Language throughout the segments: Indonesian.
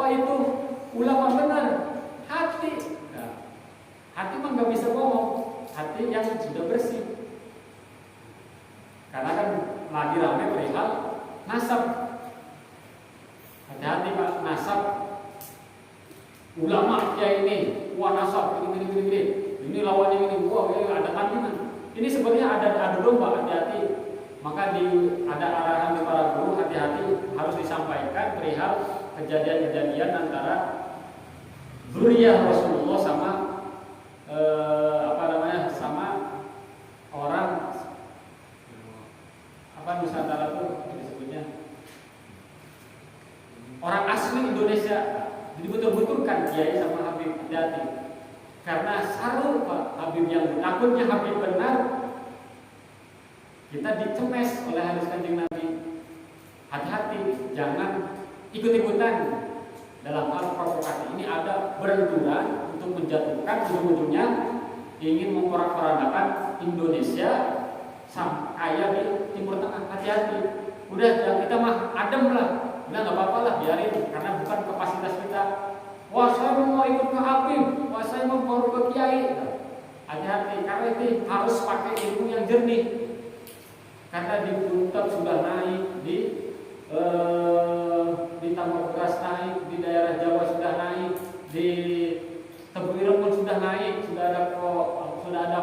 apa itu ulama benar? Hati. Nah, hati mah nggak bisa bohong. Hati yang sudah bersih. Karena kan lagi ramai perihal nasab. Hati-hati Pak, nasab. Ulama ya ini, wah nasab ini lawannya ini, wah ini ada kandungan. Ini sebenarnya ada domba, hati-hati. Maka ada arahan di para guru, hati-hati harus disampaikan perihal kejadian-kejadian antara zuriyah Rasulullah sama sama orang Nusantara tuh disebutnya orang asli Indonesia. Jadi betul-betul kan kiai sama Habib, hati-hati. Karena sarul Pak Habib yang takutnya Habib benar, kita dicemes oleh hadis Kanjeng Nabi. Hati-hati, jangan ikut-ikutan dalam hal provokasi. Ini ada berlenturan untuk menjatuhkan, ujung-ujungnya ingin memporak-porandakan Indonesia sama kayak di Timur Tengah. Hati-hati. Udah kita mah adem lah. Udah nggak apa-apa lah, biarin. Karena bukan kapasitas kita. Wah saya mau ikut ke Habib, wah saya mau baru ke Kiai. Hati-hati, karena itu harus pakai ilmu yang jernih. Karena di Buntet sudah naik, di Tambak Beras naik, di daerah Jawa sudah naik, di Tebuireng pun sudah naik, sudah ada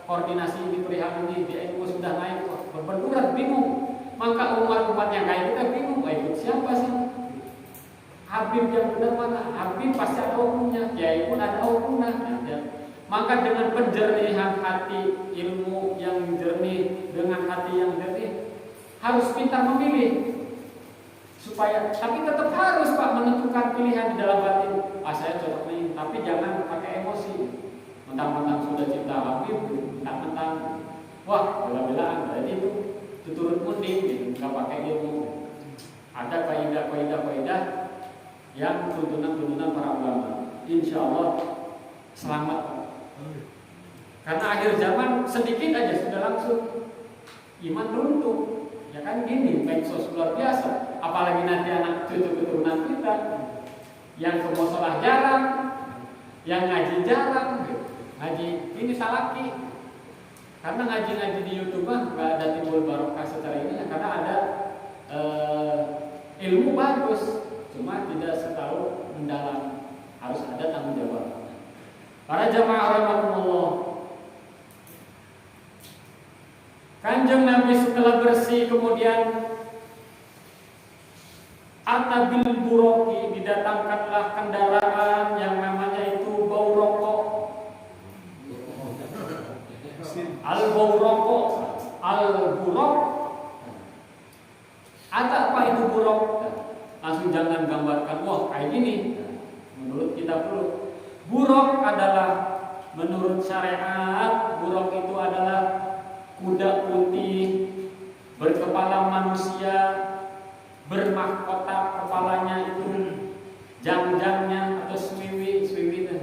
koordinasi di perihal ini, di NU sudah naik, berbenturan, bingung. Maka umat-umat yang kayak kita bingung, ikut siapa sih? Habib yang benar mana? Habib pasti ada hukumnya, Kiai pun ada hukumnya. Maka dengan penjernihan hati, ilmu yang jernih, dengan hati yang jernih, harus pintar memilih. Supaya, tapi tetap harus Pak menentukan pilihan di dalam batin. Saya cocok nih, tapi jangan pakai emosi. Mentang-mentang sudah cinta Habib, mentang-mentang wah bela-belaan. Jadi itu turun munding, gitu. Nggak pakai ilmu. Ada kaidah-kaidah yang tuntunan-tuntunan para ulama. Insya Allah selamat. Karena akhir zaman sedikit aja sudah langsung iman runtuh. Ya kan gini, medsos luar biasa. Apalagi nanti anak cucu keturunan kita yang ke musola jarang, yang ngaji jarang, ngaji ini salaki. Karena ngaji-ngaji di YouTube nggak ada timbul barokah secara ini, karena ada ilmu bagus, cuma tidak setahu mendalam, harus ada tanggung jawab. Para jamaah rahimakumullah, Kanjeng Nabi setelah bersih kemudian atabil buroki, didatangkanlah kendaraan yang namanya itu bau rokok. Al-bau rokok, al-burok. Ada apa itu burok? Langsung jangan gambarkan, wah kayak gini. Menurut kita perlu. Burok adalah menurut syariat, burok itu adalah kuda putih berkepala manusia, bermahkota kepalanya itu jangjangnya atau swiwi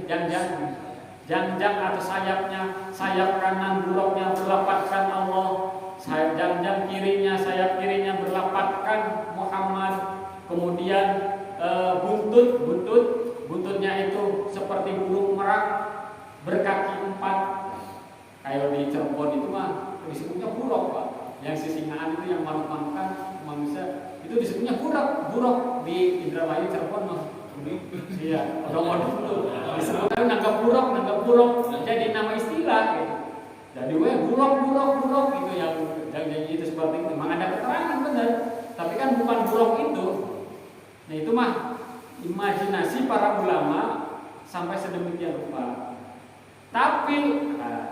jangjang atau sayap kanan buruknya berlapatkan Allah, jangjang kirinya, sayap kirinya berlapatkan Muhammad. Kemudian buntutnya itu seperti burung merak berkaki 4. Kayak di Cirebon itu mah disebutnya buruk Pak. Yang sisingaan itu yang manuk-manukan manusia itu disebutnya buruk di Indramayu Cirebon mah. Iya, odong-odong itu disebutkan nanggap buruk, jadi nama istilah gitu. Jadi buruk itu yang jadi itu seperti itu. Memang ada keterangan benar, tapi kan bukan buruk itu. Nah itu mah imajinasi para ulama sampai sedemikian rupa. Tapi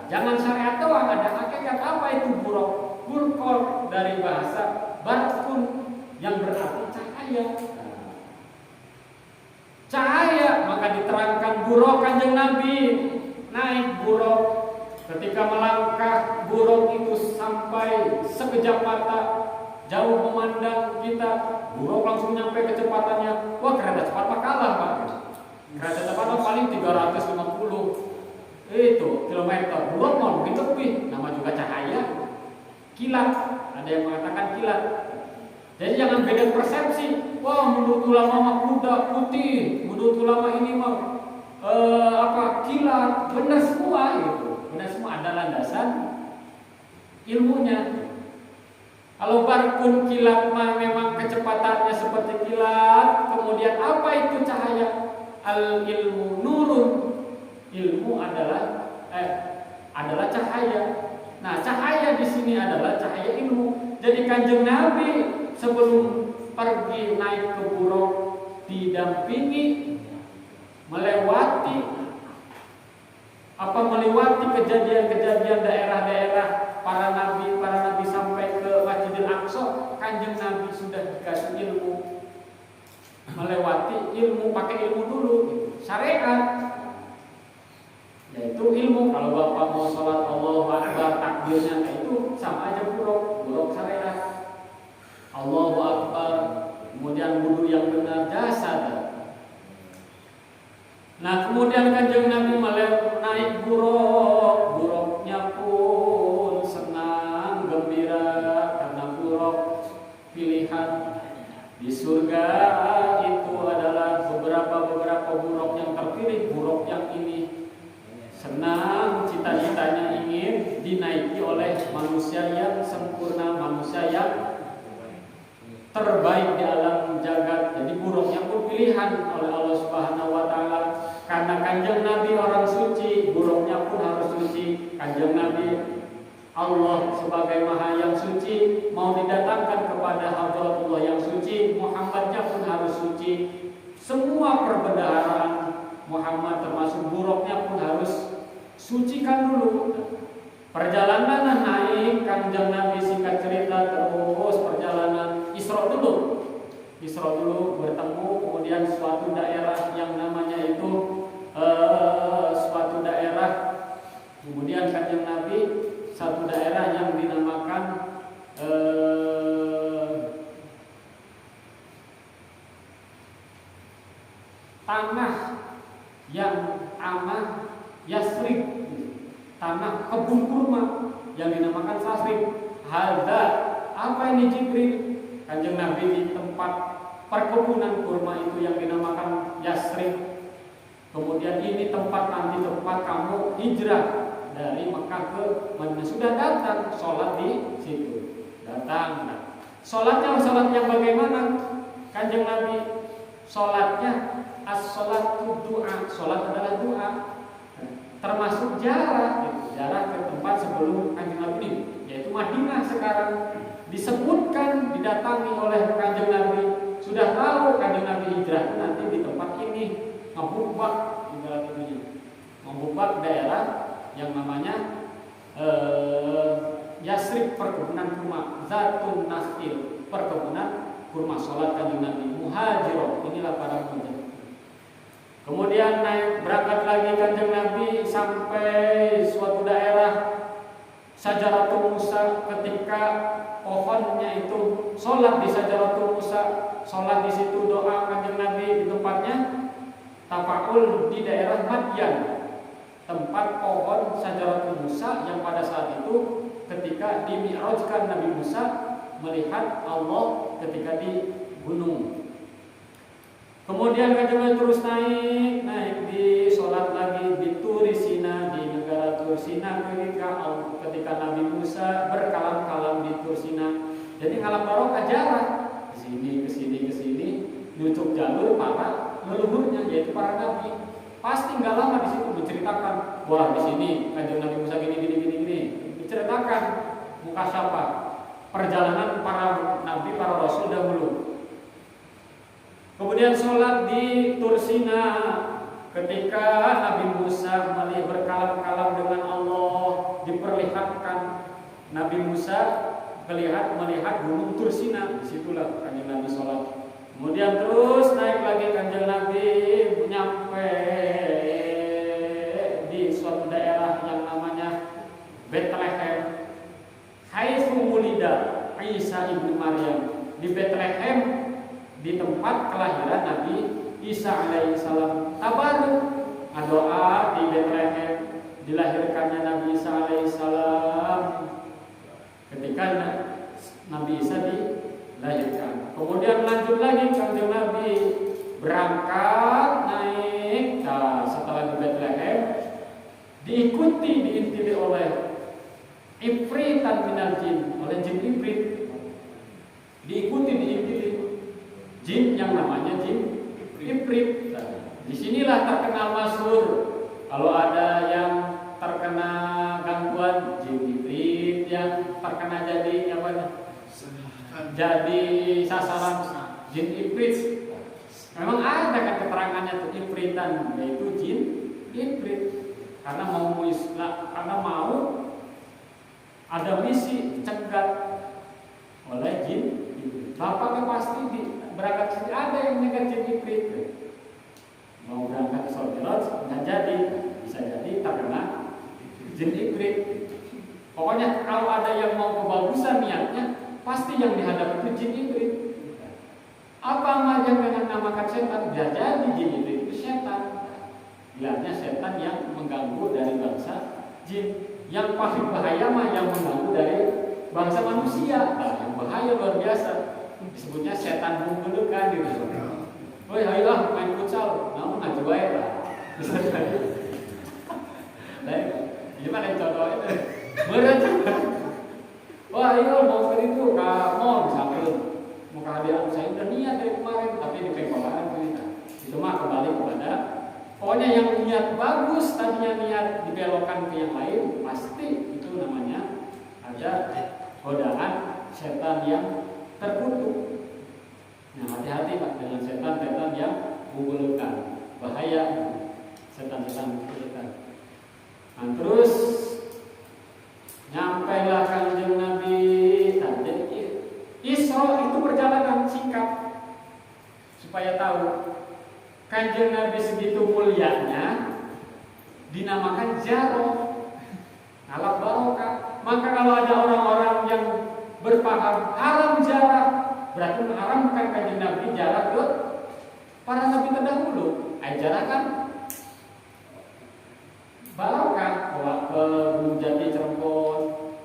jangan syariat doang, ada hakikat. Apa itu buruk? Burkol dari bahasa barkun yang berarti cahaya. Cahaya, maka diterangkan buruk Kanjeng Nabi naik buruk. Ketika melangkah buruk itu sampai sekejap mata jauh memandang kita, buruk langsung nyampe kecepatannya. Wah kereta cepat mah kalah Pak. Kereta cepat paling 350 itu kilometer. Buruk mau mungkin lebih. Nama juga cahaya. Kilat, ada yang mengatakan kilat. Jadi jangan beda persepsi. Wah menurut ulama mah kuda putih, menurut ulama ini mah kilat, benar semua gitu. Benar semua ada landasan ilmunya. Kalau barkun kilat mah memang kecepatannya seperti kilat, kemudian apa itu cahaya? Al ilmu nurun. Ilmu adalah cahaya. Nah, cahaya di sini adalah cahaya ilmu. Jadi Kanjeng Nabi sebelum pergi naik ke Buraq didampingi melewati kejadian-kejadian daerah-daerah para nabi sampai ke Masjidil Aqsa. Kanjeng Nabi sudah dikasih ilmu, melewati ilmu, pakai ilmu dulu, syariat, yaitu ilmu. Kalau Bapak mau sholat Allahu Akbar, takbirnya itu sama aja buruk syariat. Allahu Akbar, kemudian wudu yang benar, jasad. Nah, kemudian Kanjeng Nabi naik buruknya pun senang, gembira, karena buruk pilihan di surga itu adalah beberapa buruk yang terpilih. Buruk yang ini senang, cita-citanya ingin dinaiki oleh manusia yang sempurna, manusia yang terbaik di alam jagat. Jadi buruknya pun pilihan oleh Allah Subhanahu wa taala. Karena Kanjeng Nabi orang suci, buruknya pun harus suci. Kanjeng Nabi Allah sebagai Maha yang suci mau didatangkan kepada Hadratullah yang suci, Muhammadnya pun harus suci. Semua perbendaharaan Muhammad termasuk buruknya pun harus sucikan dulu. Perjalanan naik Kanjeng Nabi, singkat cerita, terus perjalanan Isra dulu bertemu, kemudian suatu daerah yang namanya itu suatu daerah, kemudian Kanjeng Nabi satu daerah yang dinamakan tanah yang aman Yasrib, tanah kebun kurma yang dinamakan Yasrib. Hadza, apa ini Jibril? Kanjeng Nabi di tempat perkebunan kurma itu yang dinamakan Yasrib. Kemudian ini tempat kamu hijrah dari Mekah ke Madinah. Sudah datang, sholat di situ. Datang. Sholatnya sholat yang bagaimana? Kanjeng Nabi sholatnya as-sholatu doa. Sholat adalah doa. Termasuk jarak ke tempat sebelum Kanjeng Nabi ini, yaitu Madinah sekarang. Disebutkan, didatangi oleh Kanjeng Nabi. Sudah tahu Kanjeng Nabi hijrah nanti di tempat ini, Ngebubak daerah yang namanya Yasrib, perkebunan kurma, Zatun Nakhil, perkebunan kurma. Sholat Kanjeng Nabi, muhajiroh, inilah para muhajir. Kemudian berangkat lagi Kanjeng Nabi sampai suatu daerah Sajaratul Musa. Ketika pohonnya itu, sholat di Sajaratul Musa, sholat di situ, doa Kanjeng Nabi di tempatnya. Tafaul di daerah Madyan, tempat pohon Sajaratul Musa yang pada saat itu ketika dimi'rajkan Nabi Musa melihat Allah ketika di gunung. Kemudian Kanjeng Nabi terus naik di sholat lagi di Turisina, di negara Tursina, ketika Nabi Musa berkalam-kalam di Tursina. Jadi ngalam barokah jarak ke sini nutup jalur para leluhurnya, yaitu para nabi. Pasti nggak lama di situ menceritakan, wah di sini Kanjeng Nabi Musa gini, diceritakan muka siapa perjalanan para nabi, para rasul dahulu. Kemudian sholat di Tursina ketika Nabi Musa berkalam-kalam dengan Allah, diperlihatkan Nabi Musa melihat gunung Tursina. Disitulah Kanjeng Nabi sholat. Kemudian terus naik lagi Kanjeng Nabi nyampe di suatu daerah yang namanya Bethlehem, haitsu wulida Isa ibnu Maryam. Di Bethlehem, di tempat kelahiran Nabi Isa alaihissalam. Tabaruk, doa di Bethlehem dilahirkannya Nabi Isa alaihissalam. Ketika Nabi Isa dilahirkan, kemudian lanjut lagi Kanjeng Nabi berangkat naik. Nah, setelah di Bethlehem diikuti diintili oleh ifritan minal jin, oleh jin ifrit. Diikuti diintili jin yang namanya jin ifrit. Disinilah terkenal masyhur kalau ada yang terkena gangguan jin ifrit, yang terkena jadi apa? Jadi sasaran jin ifrit. Memang ada kan keterangannya tuh ifritan, yaitu jin ifrit. Karena mau ada misi cegat oleh jin ifrit. Bapaknya pasti berangkat sini ada yang nyegat jin ifrit. Mau berangkat ke Sorgerot nggak jadi, bisa jadi terkena jin ifrit. Pokoknya kalau ada yang mau kebagusan niatnya, pasti yang dihadap itu jin ifrit. Apa yang dengan namakan setan? Bisa jadi jin ifrit itu setan. Bilangnya setan yang mengganggu dari bangsa jin. Yang paling bahaya mah yang mengganggu dari bangsa manusia. Nah, yang bahaya luar biasa. Disebutnya setan bungkulukan gitu. Woi, ayolah main futsal, namun ngaju aja lah. Bisa jadi. Nah, gimana contohnya? Berat. Wah, ayo mau ke itu, ke mall misalnya. Mau ke hadiah saya udah niat dari kemarin, tapi di pengkolaan kita. Itu mah kembali kepada pokoknya yang niat bagus, tadinya niat dibelokkan ke yang lain, pasti itu namanya ada godaan setan yang terkutuk. Nah, hati-hati Pak dengan setan-setan yang menggulukan, bahaya setan-setan menggulukan. Nah, terus nyampailah Kanjeng Nabi. Nah, jadi Isra itu perjalanan singkat supaya tahu Kanjeng Nabi segitu mulianya dinamakan Jaro, alaf barokah. Maka kalau ada orang-orang yang berpaham haram jarak, berarti mengharamkan Kanjeng Nabi jarak ke para nabi terdahulu. Jarak kan barokah, bawa ke Gunung Jati Cirebon,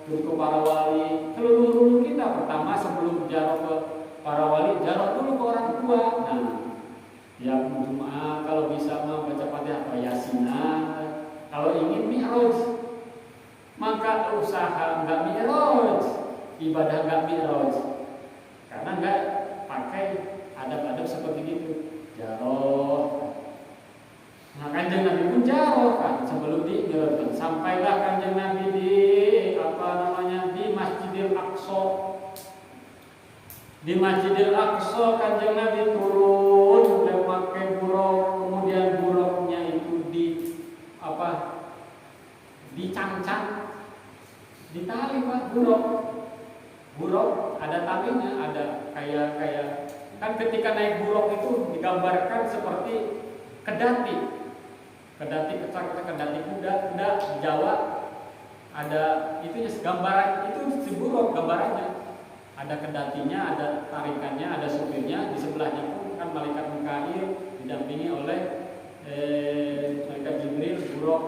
terus ke para wali, seluruh kita pertama sebelum jarak ke para wali, jarak dulu ke orang tua. Nah, ya Jumat kalau bisa mah baca Fatihah Yasinan. Kalau ingin mi'raj, maka usaha enggak mi'raj, ibadah enggak mi'raj. Karena enggak pakai adab-adab seperti itu. Jaroh. Nah, Kanjeng Nabi pun jaroh kan sebelum diibaratkan. Sampailah Kanjeng Nabi di di Masjidil Aqsa. Di Masjidil Aqsa Kanjeng Nabi turun memakai buruk, kemudian buruknya itu dicancang, ditali Pak buruk. Buruk ada talinya, ada kayak kan ketika naik buruk itu digambarkan seperti kedati kuda di Jawa ada itunya gambaran itu si buruk gambarannya. Ada kedatinya, ada tarikannya, ada supirnya, di sebelahnya pun kan malaikat Mikail didampingi oleh malaikat Jibril buruk.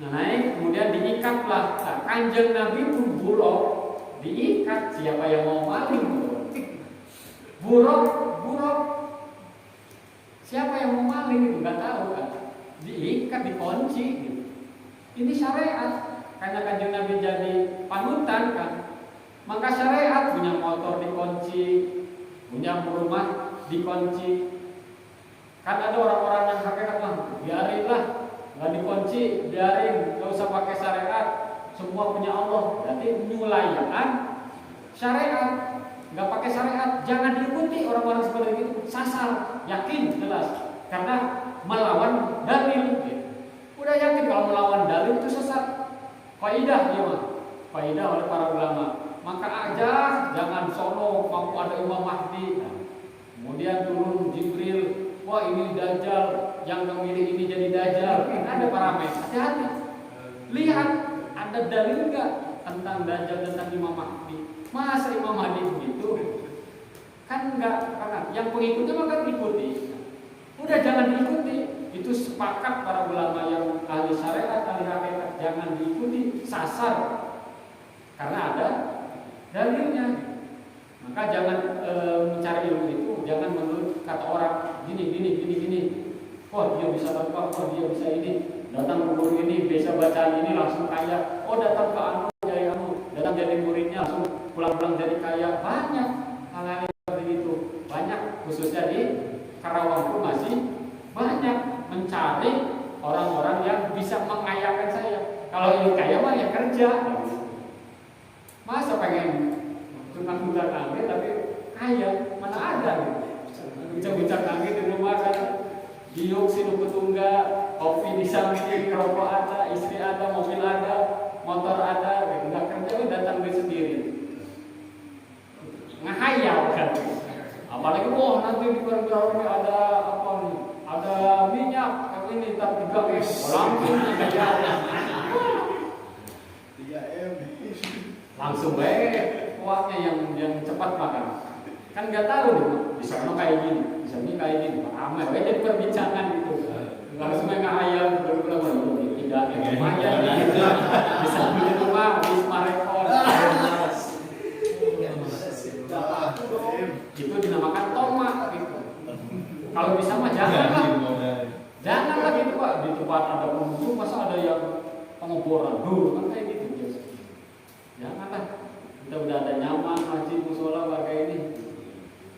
Nah, naik kemudian diikatlah. Nah, Kanjeng Nabi pun buruk diikat. Siapa yang mau maling buruk siapa yang mau maling itu nggak tahu kan, diikat, dikunci gitu. Ini syariat karena Kanjeng Nabi jadi panutan kan, maka syariat punya motor dikunci, punya rumah dikunci. Kan ada orang-orang yang hakikat biarinlah nggak dikunci, biarin, nggak usah pakai syariat, semua punya Allah. Berarti menyulayaan syariat. Nggak pakai syariat, jangan diikuti orang-orang seperti itu. Sasar, yakin, jelas. Karena melawan dalil. Udah yakin kalau melawan dalil itu sesat. Kaidah ya mah, kaidah oleh para ulama. Maka aja jangan sono mau ada Imam Mahdi. Kemudian turun Jibril, wah ini Dajjal, yang memilih ini jadi Dajjal. Ada parameter, hati-hati. Lihat ada dalil nggak tentang Dajjal, tentang Imam Mahdi. Masa Imam Mahdi begitu? Kan enggak, karena yang pengikutnya maka ikuti. Udah jangan diikuti. Itu sepakat para ulama yang ahli syariat, ahli hakikat, jangan diikuti, sasar. Karena ada dalilnya. Maka jangan mencari ilmu itu, jangan menurut kata orang gini. Oh dia bisa tangkap, oh dia bisa ini. Datang ke guru ini bisa baca ini langsung kaya. Oh datang ke anu jadi datang jadi muridnya langsung pulang jadi kaya. Banyak hal-hal seperti itu. Banyak khususnya di Karawang pun masih banyak mencari orang-orang yang bisa mengayakan saya. Kalau ingin kaya mah ya kerja. Masa pengen cuma bukan angin tapi kaya mana ada gitu. Bincang-bincang angin di rumah kan diuk sinu ketungga, kopi di samping, rokok ada, istri ada, mobil ada, motor ada, nggak kerja datang duit sendiri. Ngahayal kan. Apalagi nanti di barang-barangnya ada apa nih? Ada minyak ini tak juga langsung ngahayal. 3M. Langsung baik kuatnya yang cepat makan. Kan nggak tahu nih, di sana kayak gini, di sini kayak gini, ramai, jadi perbincangan gitu. Langsung ngahayal berulang-ulang tidak lumayan gitu. Bisa beli rumah, bisa rekor. Itu dinamakan tomak gitu. Kalau bisa mah janganlah gitu Pak. Di tempat ada pengunjung masa ada yang pengeboran dulu kan kayak gitu biasa. Janganlah. Kita udah ada nyaman masjid musola warga ini.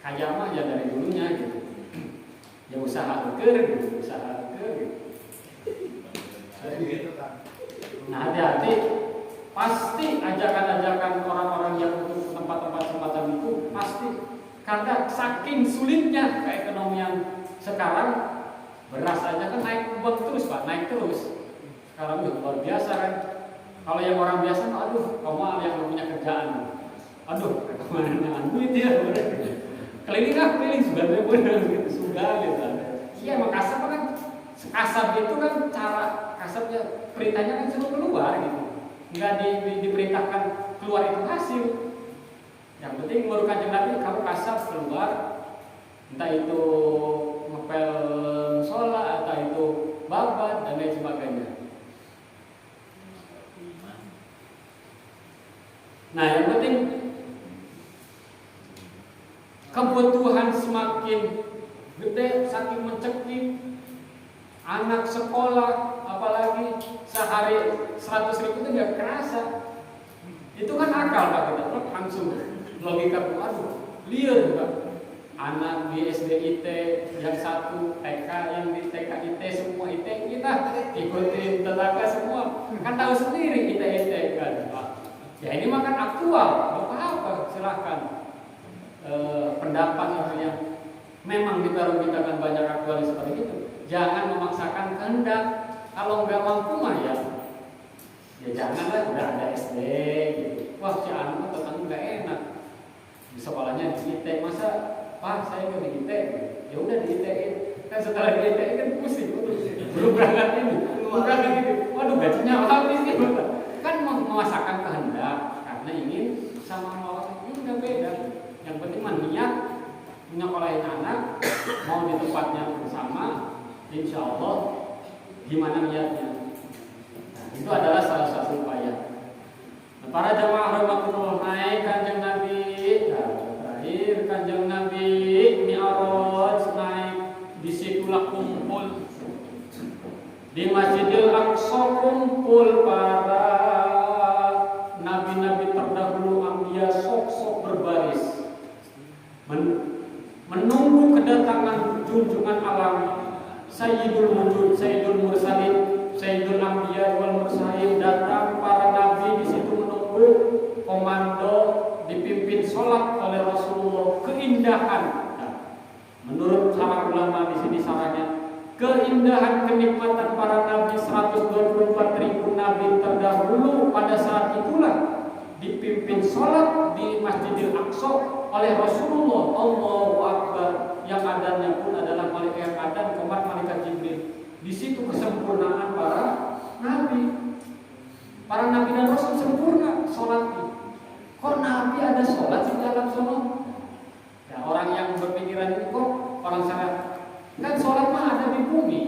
Kaya mah ya dari dulunya gitu. Ya usaha gitu. Nah hati-hati. Pasti ajakan-ajakan orang-orang yang untuk tempat-tempat semacam itu pasti karena saking sulitnya keekonomian sekarang beras aja kan naik terus Pak, naik terus. Sekarang itu luar biasa kan. Kalau yang orang biasa, aduh, kamu yang gak punya kerjaan, aduh, kemana dengan duit ya, keliling sebenarnya benar gitu, sudah gitu. Iya emang kasar kan, kasar itu kan cara kasarnya perintahnya kan suruh keluar gitu. Nggak diperintahkan keluar itu hasil. Yang penting menurut Kanjeng Nabi kamu kasar keluar, entah itu ngepel sholat, entah itu babat dan lain sebagainya. Nah yang penting kebutuhan semakin gede, saking mencekik, anak sekolah apalagi sehari 100.000 itu nggak kerasa. Itu kan akal Pak kita langsung logika aduh liar Pak. Anak di SDIT yang satu TK yang di TKIT semua IT kita ikutin tetangga semua kan tahu sendiri kita IT kan Pak. Ya ini makan aktual apa silahkan pendapat yang memang ditarung-tarungkan banyak aktual seperti itu. Jangan memaksakan kehendak. Kalau nggak mampu mah ya janganlah udah ada SD gitu. Wah si anak tetangga nggak enak di sekolahnya di IT masa Pak saya nggak di IT ya udah di IT kan setelah di IT kan pusing belum berangkat ini waduh gajinya habis nih kan memaksakan kehendak karena ingin sama orang ini nggak beda. Yang penting niat menyekolahin anak mau di tempatnya bersama insya Allah gimana niatnya. Nah, itu adalah salah satu upaya. Nah, para jamaah rahmatullah naik Kanjeng Nabi, terakhir Kanjeng Nabi Mi'raj naik di situlah kumpul di Masjidil Aqsa kumpul para nabi-nabi terdahulu Ambiya sok berbaris menunggu kedatangan junjungan alam Sayyidul Wujud, Sayyidul Mursalin, Sayyidul Anbiya wal Mursalin. Datang para nabi di situ menunggu komando dipimpin sholat oleh Rasulullah. Keindahan, nah, menurut para ulama di sini sarannya keindahan kenikmatan para nabi 124.000 nabi terdahulu pada saat itulah dipimpin sholat di Masjidil Aqsa oleh Rasulullah. Allahu Akbar. Yang adanya pun adalah malaikat Adam, keempat malaikat Jibril. Di situ kesempurnaan para nabi. Para nabi dan rasul sempurna sholatnya. Kok nabi ada sholat di dalam sholat? Ya, orang yang berpikiran itu kok orang sangat kan sholat mah ada di bumi.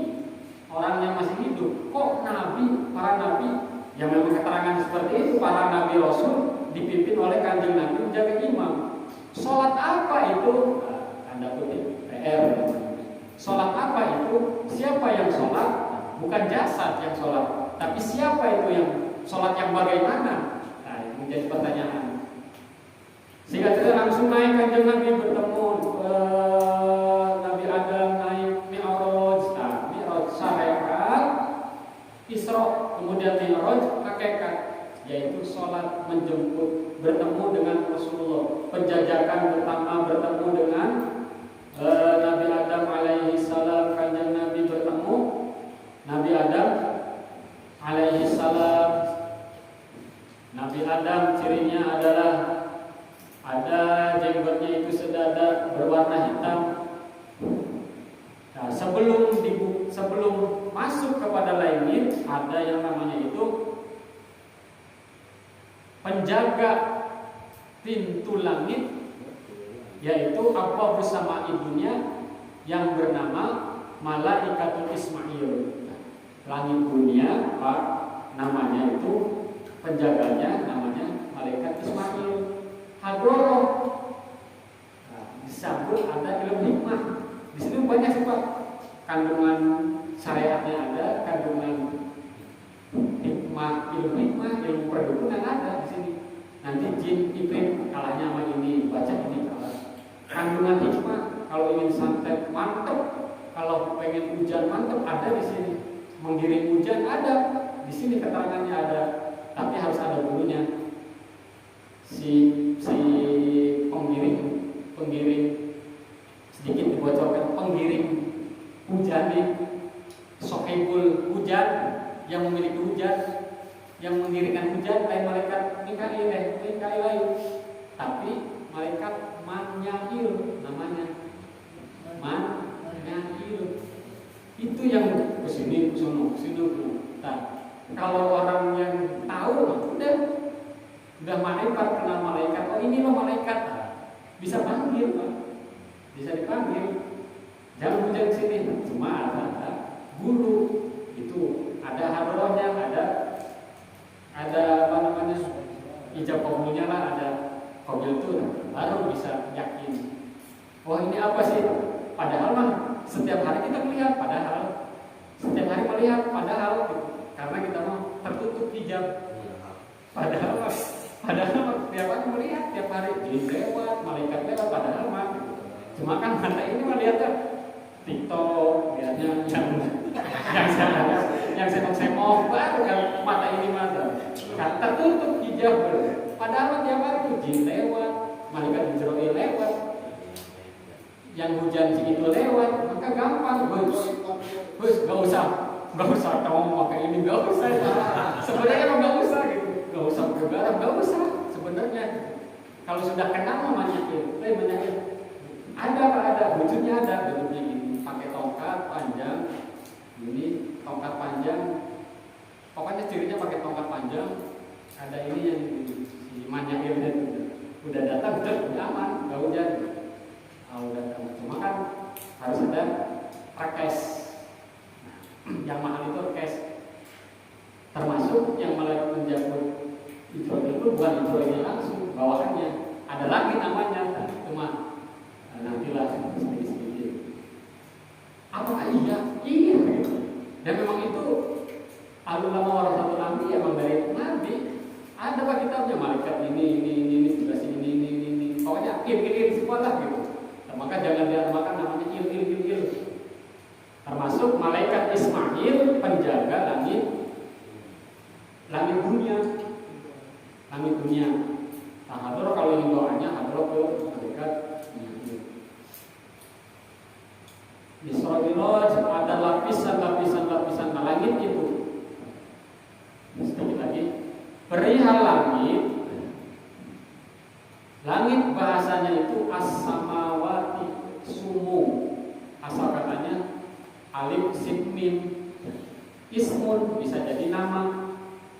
Orang yang masih hidup. Kok nabi, para nabi yang memang keterangan seperti itu, para nabi rasul dipimpin oleh Kanjeng Nabi menjadi imam. Sholat apa itu? Anda kutip PR bukan jasad yang sholat, tapi siapa itu yang sholat yang bagaimana? Nah, ini menjadi pertanyaan. Sehingga kita langsung naik kanjeng Nabi bertemu Nabi Adam naik Mi'raj, Mi'raj syariat, Isra, kemudian Mi'raj hakikat, yaitu sholat menjemput, bertemu dengan Rasulullah. Penjajakan pertama bertemu dengan Nabi Adam alaihi salam, kanjeng Nabi bertemu Nabi Adam alaihi salam. Nabi Adam cirinya adalah ada jenggotnya itu sedada berwarna hitam. Nah, sebelum masuk kepada langit ada yang namanya itu penjaga pintu langit, yaitu apa bersama ibunya yang bernama Malaikatul Ismail. Langit dunia, Pak, namanya itu penjaganya namanya Malaikat Ismail. Hadroh, disambut ada ilmu hikmah. Di sini banyak sih Pak, kandungan syariatnya ada, kandungan hikmah, ilmu perdukunan ada di sini. Nanti jin iblis kalahnya sama ini, baca ini kalah. Kandungan hikmah, kalau ingin santet mantep, kalau pengen hujan mantep ada di sini. Menggiring hujan ada di sini, keterangannya ada, tapi harus ada dulunya. Si penggiring sedikit dibocorkan, penggiring hujan nih, sohibul hujan, yang memiliki hujan, yang mengiringkan hujan lain malaikat Mikail lain, tapi malaikat Manyail namanya, Manyail itu yang kesini kesono. Nah, kalau orang yang tahu udah malaikat, kenal malaikat, oh ini loh malaikat, bisa panggil Pak, bisa dipanggil. Jangan hujan sini, cuma ada guru itu, ada hadrohnya, ada apa namanya, ijab kabulnya lah, ada kabul itu, baru bisa yakin. Oh ini apa sih? Padahal mah setiap hari kita melihat, padahal karena kita mau tertutup hijab. Padahal tiap hari melihat, tiap hari jin lewat, malaikat lewat, padahal mah cuma kan mata ini melihatnya TikTok, lihatnya yang semok baru kan mata ini mata kan tertutup hijab. Padahal tiap hari jin lewat, malaikat Jibril lewat, yang hujan segitu lewat, maka gampang, bos, gak usah kamu pakai ini, gak usah. Sebenarnya emang gak usah gitu. Gak usah bergarap, gak usah sebenarnya. Kalau sudah kenal mah banyakin. Ada wujudnya gini, pakai tongkat panjang, ini tongkat panjang. Pokoknya cirinya pakai tongkat panjang. Ada ini yang si Manyail udah datang, udah aman, gak hujan. Udah datang. Cuma kan harus ada rekes. Yang mahal itu rekes. Termasuk yang malaikat menjemput Israel itu bukan Israel langsung, bawahannya ada lagi namanya, cuma nantilah sedikit. Apakah iya? Iya gitu. Dan memang itu ulama warasatul anbiya, emang dari Nabi. Ada Pak kitabnya, malaikat ini tugas ini. Pokoknya il semua lah gitu. Maka jangan dinamakan namanya il. Termasuk malaikat Ismail penjaga langit dunia. Nah, hadroh kalau ingin doanya hadroh ke malaikat Isra Mi'raj, ada lapisan langit itu. Sedikit lagi, perihal langit bahasanya itu as-samawati sumu, asal katanya alif sin mim, ismun bisa jadi nama,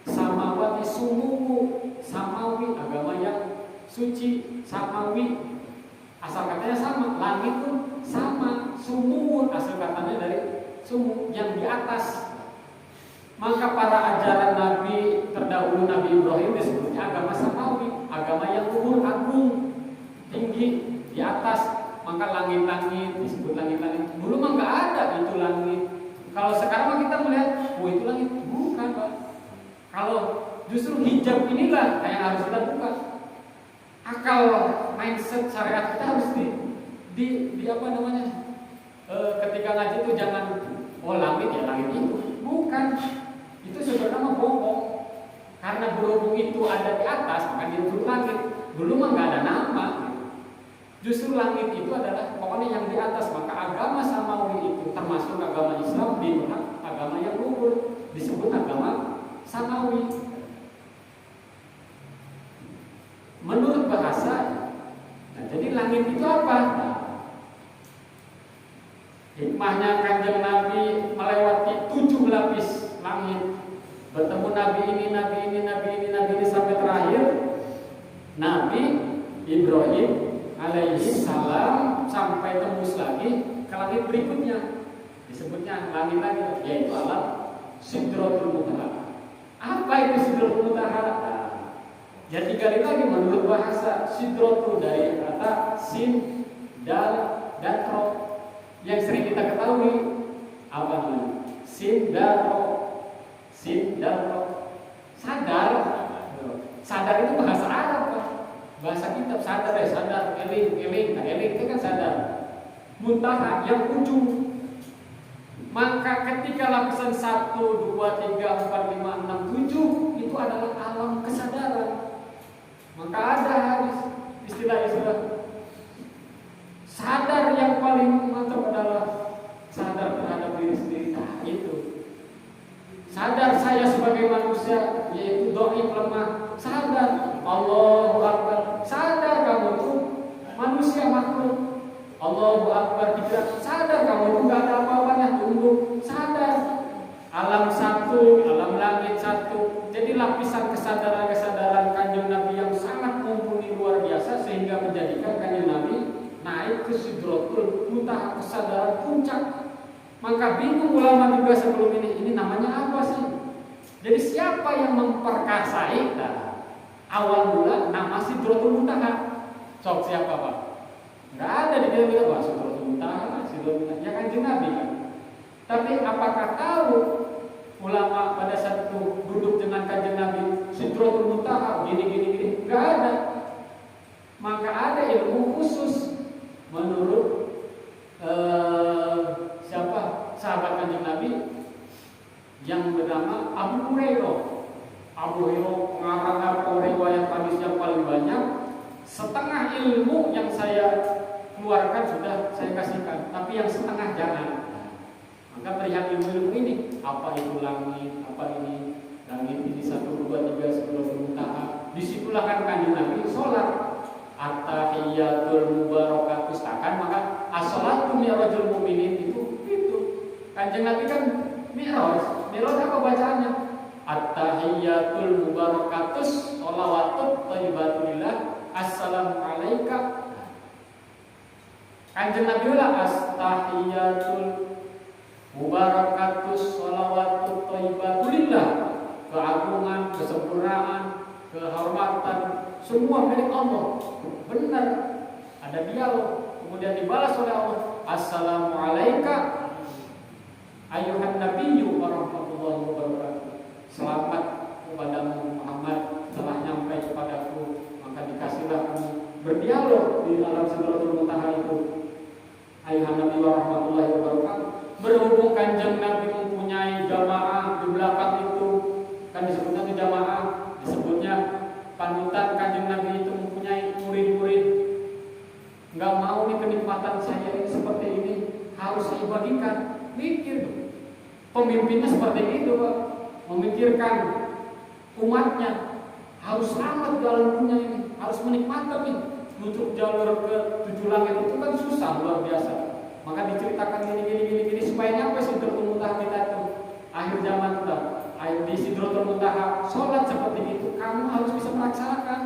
samawati sumu, samawi agama yang suci, samawi asal katanya sama, langit pun sama, sumu asal katanya dari sumu yang di atas. Maka para ajaran Nabi terdahulu, Nabi Ibrahim disebutnya agama samawi, agama yang luhur, agung, tinggi, di atas. Maka langit-langit disebut langit-langit. Dulu mah nggak ada itu langit, Kalau sekarang kita melihat, oh itu langit, bukan Pak. Kalau justru hijab inilah yang harus kita buka. Akal mindset syariat kita harus di apa namanya? Ketika ngaji itu jangan langit ya langit itu, bukan. Itu sebenarnya bohong. Karena berhubung itu ada di atas, maka disebut langit. Dulu mah nggak ada nama. Justru langit itu adalah pokoknya yang di atas. Maka agama samawi itu termasuk agama Islam di agama yang luhur disebut agama samawi. Menurut bahasa, nah, jadi langit itu apa? Hikmahnya Kanjeng Nabi melewati 7 lapis langit, bertemu Nabi ini, Nabi ini, Nabi ini, Nabi ini sampai terakhir Nabi Ibrahim alaihi salam sampai tembus lagi ke langit berikutnya. Disebutnya langit lagi, yaitu alam Sidratul Muntaha. Apa itu Sidratul Muntaha? Ya 3 kali lagi menurut bahasa Sidratul dari kata sin, dal, dan ro. Yang sering kita ketahui apa namanya? Sin, dal, ro. Sin, dal, ro. Sadar itu bahasa Arab Pak. Bahasa kitab sadar ya, sadar, eling. Nah, eling itu kan sadar. Muntaha yang ujung. Maka ketika lapisan 1, 2, 3, 4, 5, 6, 7 itu adalah alam kesadaran. Maka ada istilah sadar yang paling mantap adalah sadar terhadap diri sendiri. Nah, itu. Sadar saya sebagai manusia, yaitu dhaif lemah. Sadar Allahu Akbar. Sadar kamu itu manusia makhluk. Allahu Akbar dikira. Sadar kamu itu gak ada apa-apanya, tunduk. Sadar alam satu, alam langit satu. Jadi lapisan kesadaran Kanjeng Nabi yang sangat mumpuni luar biasa sehingga menjadikan Kanjeng Nabi naik ke Sidratul Muntaha, kesadaran puncak. Maka bingung ulama juga sebelum ini namanya apa sih? Jadi siapa yang memperkasai? Awal mula nama Sidratul Muntaha. Sok siapa Pak? Enggak ada di kitab Pak Sidratul Muntaha, ya Kanjeng Nabi kan. Tapi apakah tahu ulama pada saat itu duduk dengan Kanjeng Nabi Sidratul Muntaha gini? Enggak ada. Maka ada ilmu khusus menurut siapa sahabat Kanjeng Nabi yang bernama Abu Hurairah. Abu Hurairah mengarang riwayat hadis yang paling banyak. Setengah ilmu yang saya keluarkan sudah saya kasihkan, tapi yang setengah jangan. Maka perihal ilmu ini, apa itu langit, apa ini langit ini 1, 2, 3 Sidratul Muntaha. Disitulah kan Kanjeng Nabi sholat. At-tahiyyatul mubarakatus takan, maka as-shalatu mi'rajul mu'minin itu. Kanjeng Nabi kan mi'raj apa bacaannya? At-tahiyyatul mubarakatus sholawatut thayyibatulillah assalamu alaika. Kanjeng Nabi lah as-tahiyyatul mubarakatus sholawatut thayyibatulillah, keagungan, kesempurnaan, kehormatan semua milik Allah. Benar, ada dialog. Kemudian dibalas oleh Allah, assalamu alaika ayuhan nabiyyu warahmatullahi wabarakatuh. Selamat kepadamu Muhammad, telah nyampe kepadaku, maka dikasihlah kamu berdialog di dalam Sidratul Muntaha itu. Ayuhan Nabi warahmatullahi wabarakatuh. Berhubung Kanjeng Nabi mempunyai jamaah di belakang itu, kan disebutnya itu jamaah, disebutnya panutan. Kanjeng Nabi itu mempunyai murid-murid. Nggak mau nih kenikmatan saya ini seperti ini, harus saya bagikan. Mikir tuh. Pemimpinnya seperti itu Pak, memikirkan umatnya harus selamat dalam dunia ini, harus menikmati nih. Nutup jalur ke 7 langit itu kan susah luar biasa. Maka diceritakan gini supaya nyampe Sidratul Muntaha kita itu. Akhir zaman udah, di Sidratul Muntaha sholat seperti itu, kamu harus bisa melaksanakan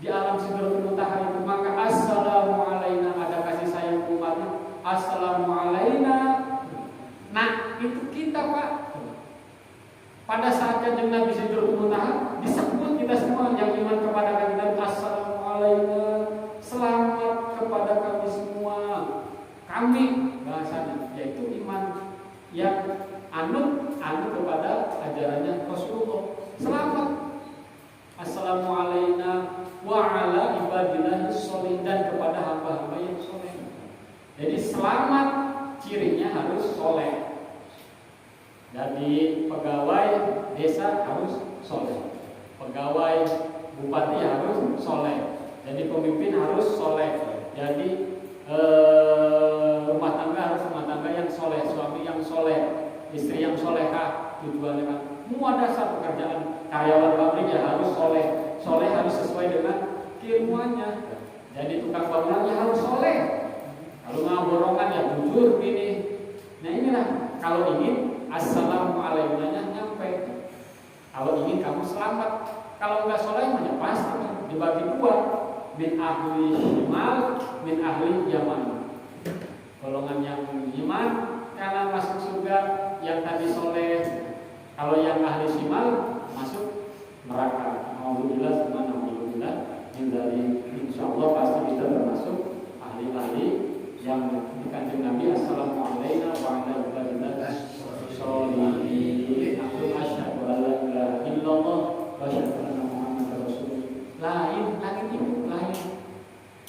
di alam Sidratul Muntaha itu. Maka assalamu alaina, ada kasih sayang umatnya. Assalamu alaina. Nah itu kita Pak. Pada saat Kanjeng Nabi Sidratul Muntaha disebut kita semua yang iman kepada Kanjeng Nabi, assalamu alaina, selamat kepada kami semua. Kami bahasanya yaitu iman yang anut kepada ajarannya Rasulullah. Selamat. Assalamualaikum wa ala ibadillahi sholihin, dan kepada hamba-hamba yang soleh. Jadi selamat cirinya harus soleh. Jadi pegawai desa harus soleh, pegawai bupati harus soleh, jadi pemimpin harus soleh, jadi rumah tangga harus rumah tangga yang soleh, suami yang soleh, istri yang solehah. Tujuannya kan muadasah pekerjaan, karyawan pabrik ya harus soleh, soleh harus sesuai dengan keilmuannya. Jadi tukang bangunan ya harus soleh, kalau ngaborongan ya jujur gini. Nah inilah kalau ingin assalamualaikum nyampe, kalau ingin kamu selamat. Kalau nggak soleh ya pasti dibagi dua, min ahli shimal, min ahli yaman. Golongan yang iman karena masuk surga, yang tadi soleh. Kalau yang ahli shimal masuk neraka. Alhamdulillah, alhamdulillah. Dari insyaallah pasti kita termasuk ahli-ahli yang dikandung Nabi. Assalamualaikum warahmatullahi wabarakatuh. Asyhadu an la ilaha illallah wa asyhadu anna Muhammadar Rasulullah. Lain, langit itu lain.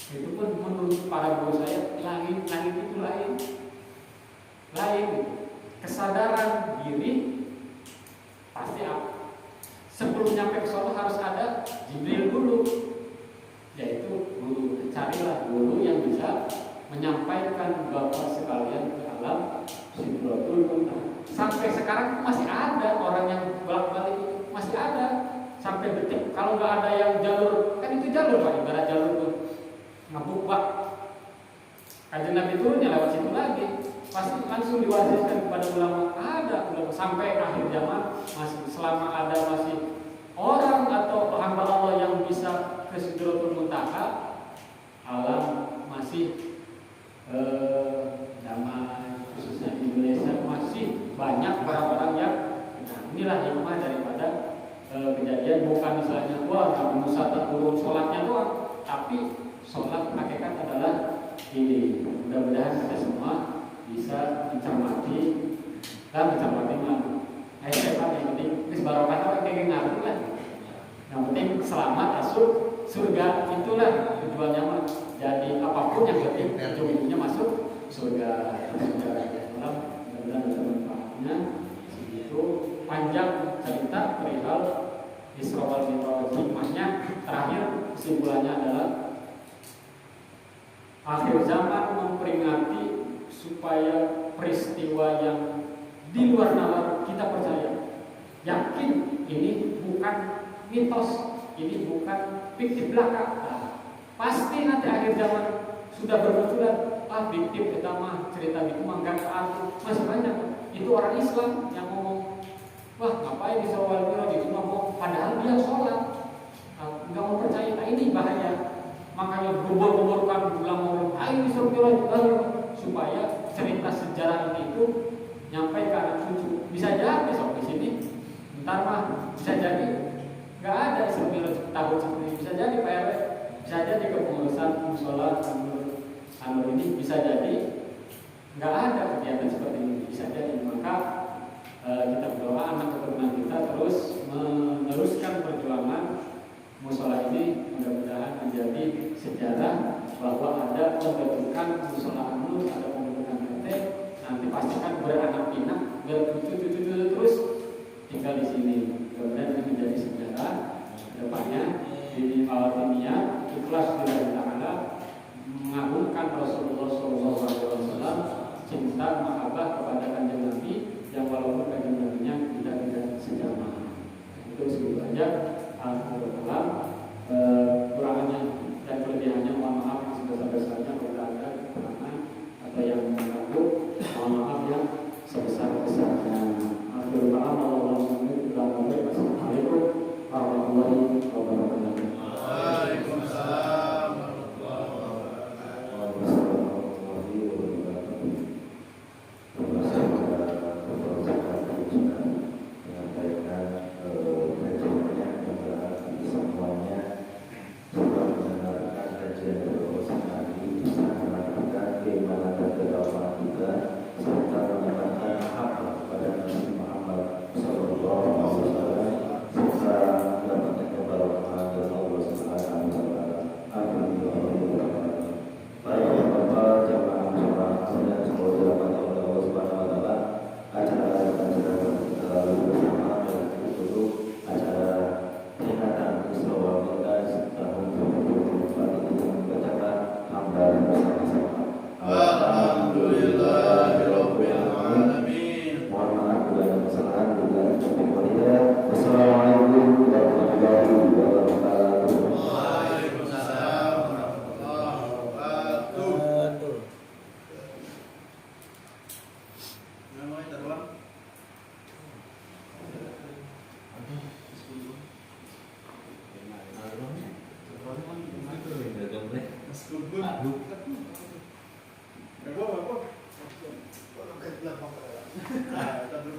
Itu pun menurut para guru saya, langit itu lain. Kesadaran diri pasti apa? Sebelum nyampe ke sana harus ada Jibril dulu, yaitu guru. Carilah guru yang bisa menyampaikan Bapak sekalian ke alam Sidratul Muntaha. Sampai sekarang masih ada orang yang bolak-balik, masih ada sampai detik. Kalau nggak ada yang jalur, kan itu jalur Pak, ibarat jalur tuh ngebuk Pak. Kajian Nabi turunnya lewat situ lagi, pasti langsung diwariskan kepada ulama. Ada ulama sampai akhir zaman, masih selama ada masih orang atau hamba Allah yang bisa ke Sidratul Muntaha, alam masih damai, khususnya di Indonesia masih banyak orang-orang yang inilah hikmah daripada kejadian. Bukan misalnya wah Nabi Musa turun sholatnya doang, tapi sholat hakikat adalah ini. Mudah-mudahan kita semua bisa mencermati dan mencermati mana. Yang penting barokah orang kayak ngerti lah. Yang penting selamat masuk surga, itulah tujuannya mah. Jadi apapun yang penting ujung-ujungnya masuk surga. Mudah-mudahan bisa manfaatnya. Segitu panjang cerita perihal Isra wal Mi'raj. Hikmahnya terakhir kesimpulannya adalah akhir zaman memperingati supaya peristiwa yang di luar nalar kita percaya, yakin ini bukan mitos, ini bukan fiktif belaka. Pasti nanti akhir zaman sudah bermunculan fiktif pertama cerita itu mangkat aku masih banyak. Itu orang Islam yang ngomong, wah ngapain di Isra wal Mi'raj itu ngomong, padahal dia sholat, nggak mau percaya. Nah ini bahaya. Makanya gubur-guburkan ulama, ayo Isra wal Mi'raj supaya cerita sejarah ini itu nyampe ke anak cucu. Bisa jadi besok di sini, ntar mah bisa jadi nggak ada Isra wal Mi'raj tahun seperti ini. Bisa jadi Pak RW, bisa jadi kepengurusan musola Anur ini, bisa jadi nggak ada kegiatan seperti ini. Bisa jadi. Maka kita berdoa anak keturunan kita terus meneruskan perjuangan musola ini, mudah-mudahan menjadi sejarah bahwa ada pembentukan musola Anur, ada pembentukan PT. Nanti pastikan beranak pinak, bercucu-cucu terus tinggal di sini. Mudah-mudahan ini menjadi sejarah depannya. Di dunia ikhlas lillahi ta'ala, mengagungkan Rasulullah SAW, cinta mahabbah kepada kanjeng Nabi yang walaupun kanjeng Nabinya tidak sejaman. Itu segitu aja. Alhamdulillah. Kurangannya dan kelebihannya mohon maaf yang sebesar-besarnya. Bila ada kekurangan atau yang mengganggu, mohon maaf yang sebesar-besarnya. Assalamualaikum warahmatullahi wabarakatuh. Waalaikumsalam warahmatullahi wabarakatuh. Terima kasih kepada Bapak Ibu menyampaikan kajiannya yang bisa Gua. Kalau ke belakang. Ah, tapi